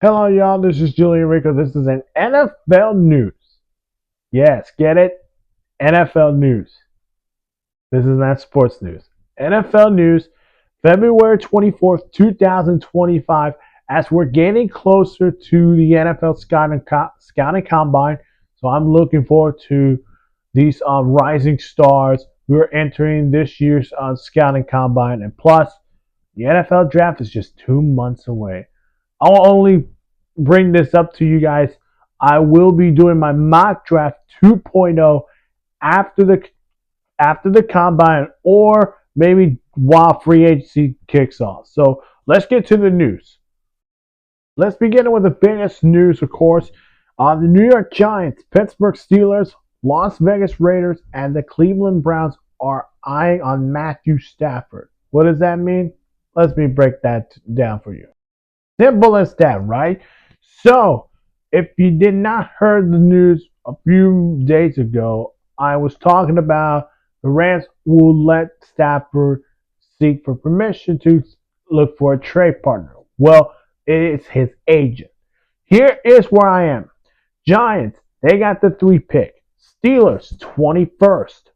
Hello, y'all. This is Julian Rico. This is an NFL news. Yes, get it? NFL news. This is not sports news. NFL news, February 24th, 2025. As we're getting closer to the NFL scouting combine, so I'm looking forward to these rising stars. We're entering this year's scouting combine, and plus, the NFL draft is just 2 months away. I'll only bring this up to you guys. I will be doing my mock draft 2.0 after the combine, or maybe while free agency kicks off. So let's get to the news. Let's begin with the biggest news, of course. The New York Giants, Pittsburgh Steelers, Las Vegas Raiders, and the Cleveland Browns are eyeing on Matthew Stafford. What does that mean? Let me break that down for you. Simple as that, right? So, if you did not heard the news a few days ago, I was talking about the Rams will let Stafford seek for permission to look for a trade partner. Well, it's his agent. Here is where I am. Giants, they got the 3 pick. Steelers, 21st.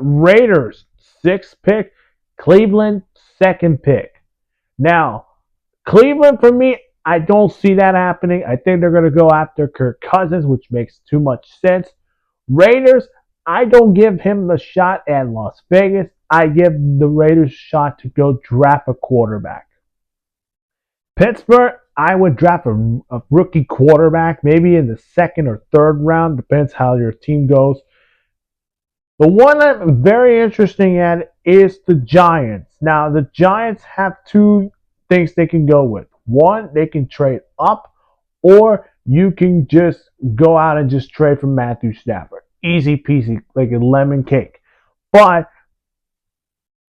Raiders, 6th pick. Cleveland, 2nd pick. Now, Cleveland, for me, I don't see that happening. I think they're going to go after Kirk Cousins, which makes too much sense. Raiders, I don't give him a shot at Las Vegas. I give the Raiders a shot to go draft a quarterback. Pittsburgh, I would draft a rookie quarterback, maybe in the 2nd or 3rd round, depends how your team goes. The one I'm very interesting at is the Giants. Now, the Giants have 2 things they can go with. One, they can trade up, or you can just go out and just trade for Matthew Stafford. Easy peasy, like a lemon cake. But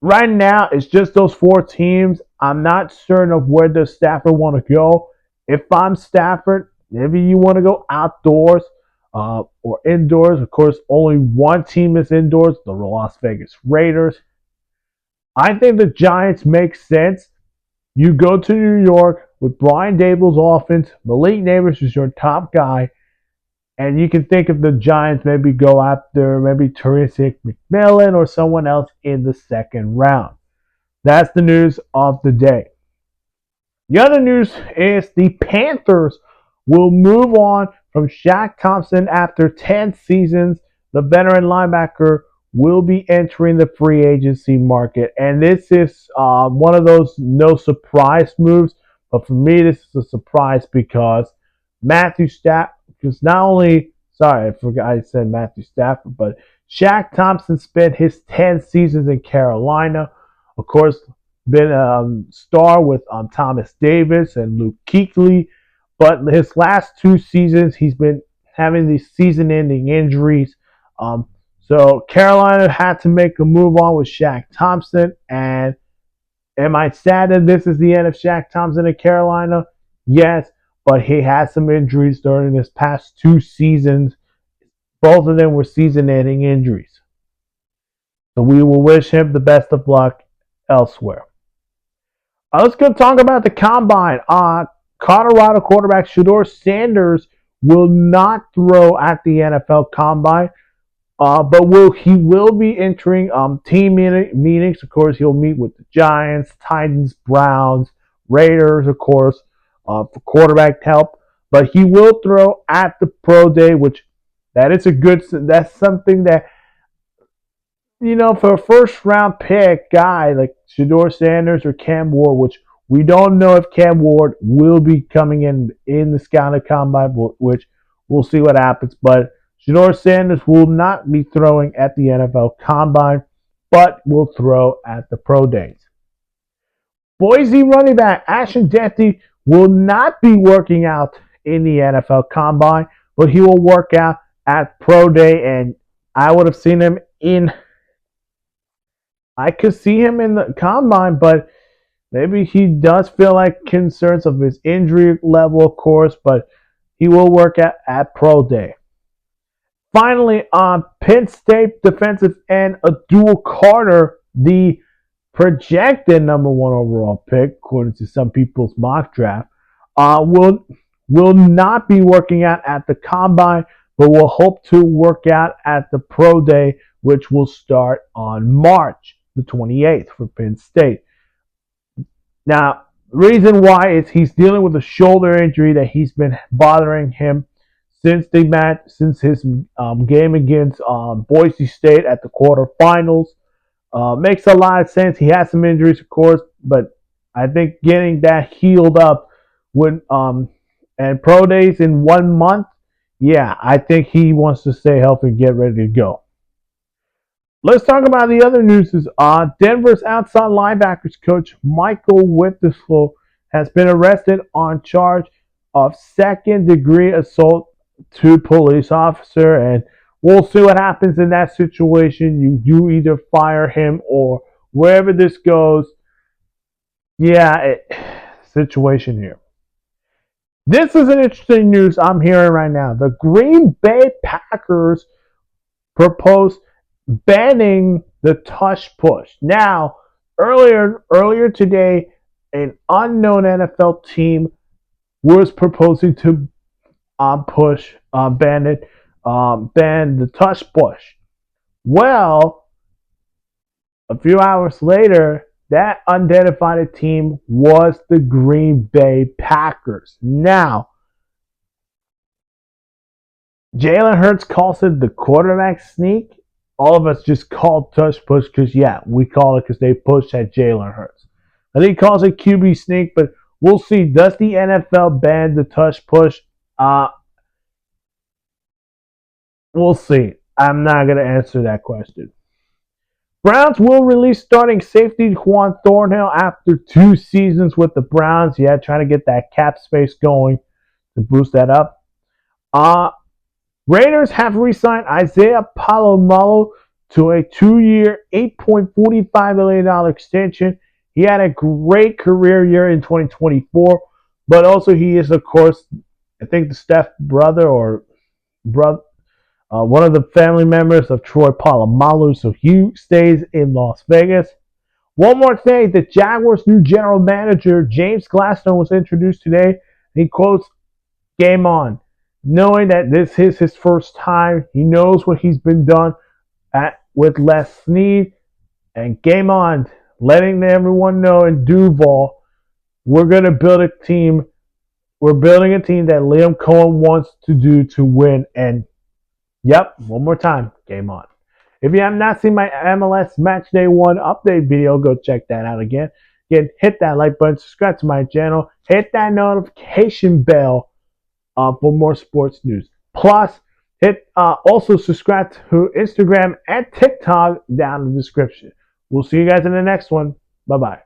right now, it's just those 4 teams. I'm not certain of where does Stafford want to go. If I'm Stafford, maybe you want to go outdoors or indoors. Of course, only one team is indoors, the Las Vegas Raiders. I think the Giants make sense. You go to New York with Brian Dable's offense. Malik Nabers is your top guy. And you can think of the Giants maybe go after maybe Teresa McMillan or someone else in the 2nd round. That's the news of the day. The other news is the Panthers will move on from Shaq Thompson after 10 seasons. The veteran linebacker will be entering the free agency market. And this is one of those no surprise moves. But for me, this is a surprise because Matthew Stafford, because not only, sorry, I forgot I said Matthew Stafford, but Shaq Thompson spent his 10 seasons in Carolina. Of course, been a star with Thomas Davis and Luke Kuechly. But his last 2 seasons, he's been having these season-ending injuries. So Carolina had to make a move on with Shaq Thompson. And am I sad that this is the end of Shaq Thompson in Carolina? Yes, but he had some injuries during his past 2 seasons. Both of them were season-ending injuries. So we will wish him the best of luck elsewhere. Let's go talk about the combine. Colorado quarterback Shedeur Sanders will not throw at the NFL combine. But he will be entering team meetings. Of course, he'll meet with the Giants, Titans, Browns, Raiders, of course, for quarterback help. But he will throw at the pro day, which that's something that, for a first round pick guy like Shedeur Sanders or Cam Ward, which we don't know if Cam Ward will be coming in the scouting combine, which we'll see what happens. But Shedeur Sanders will not be throwing at the NFL Combine, but will throw at the Pro Days. Boise running back Ashton Jeanty will not be working out in the NFL Combine, but he will work out at Pro Day, and I would have seen him I could see him in the Combine, but maybe he does feel like concerns of his injury level, of course, but he will work at Pro Day. Finally, Penn State defensive end Abdul Carter, the projected number 1 overall pick, according to some people's mock draft, Will not be working out at the combine, but will hope to work out at the pro day, which will start on March the 28th for Penn State. Now, the reason why is he's dealing with a shoulder injury that he's been bothering him since his game against Boise State at the quarterfinals. Makes a lot of sense. He has some injuries, of course, but I think getting that healed up would and pro days in 1 month, yeah, I think he wants to stay healthy and get ready to go. Let's talk about the other news. Is Denver's outside linebackers coach Michael Witherspoon has been arrested on charge of second-degree assault to police officer, and we'll see what happens in that situation. You do either fire him or wherever this goes. Yeah, situation here. This is an interesting news I'm hearing right now. The Green Bay Packers proposed banning the tush push. Now, earlier today, an unknown NFL team was proposing to ban the tush push. Well, a few hours later, that unidentified team was the Green Bay Packers. Now, Jalen Hurts calls it the quarterback sneak. All of us just call tush push because, yeah, we call it because they push at Jalen Hurts. I think he calls it QB sneak, but we'll see. Does the NFL ban the tush push? We'll see. I'm not going to answer that question. Browns will release starting safety Juan Thornhill after 2 seasons with the Browns. Yeah, trying to get that cap space going to boost that up. Raiders have re-signed Isaiah Palomalu to a 2-year, $8.45 million extension. He had a great career year in 2024, but also he is, of course, I think the Steph brother or one of the family members of Troy Polamalu, so he stays in Las Vegas. One more thing, the Jaguars' new general manager, James Gladstone, was introduced today. He quotes, "Game on." Knowing that this is his first time, he knows what he's been done with Les Snead, and game on, letting everyone know in Duval, we're going to build a team. We're building a team that Liam Cohen wants to do to win, and yep, one more time, game on. If you have not seen my MLS Match Day 1 update video, go check that out again. Again, hit that like button, subscribe to my channel, hit that notification bell for more sports news. Plus, also subscribe to Instagram and TikTok down in the description. We'll see you guys in the next one. Bye-bye.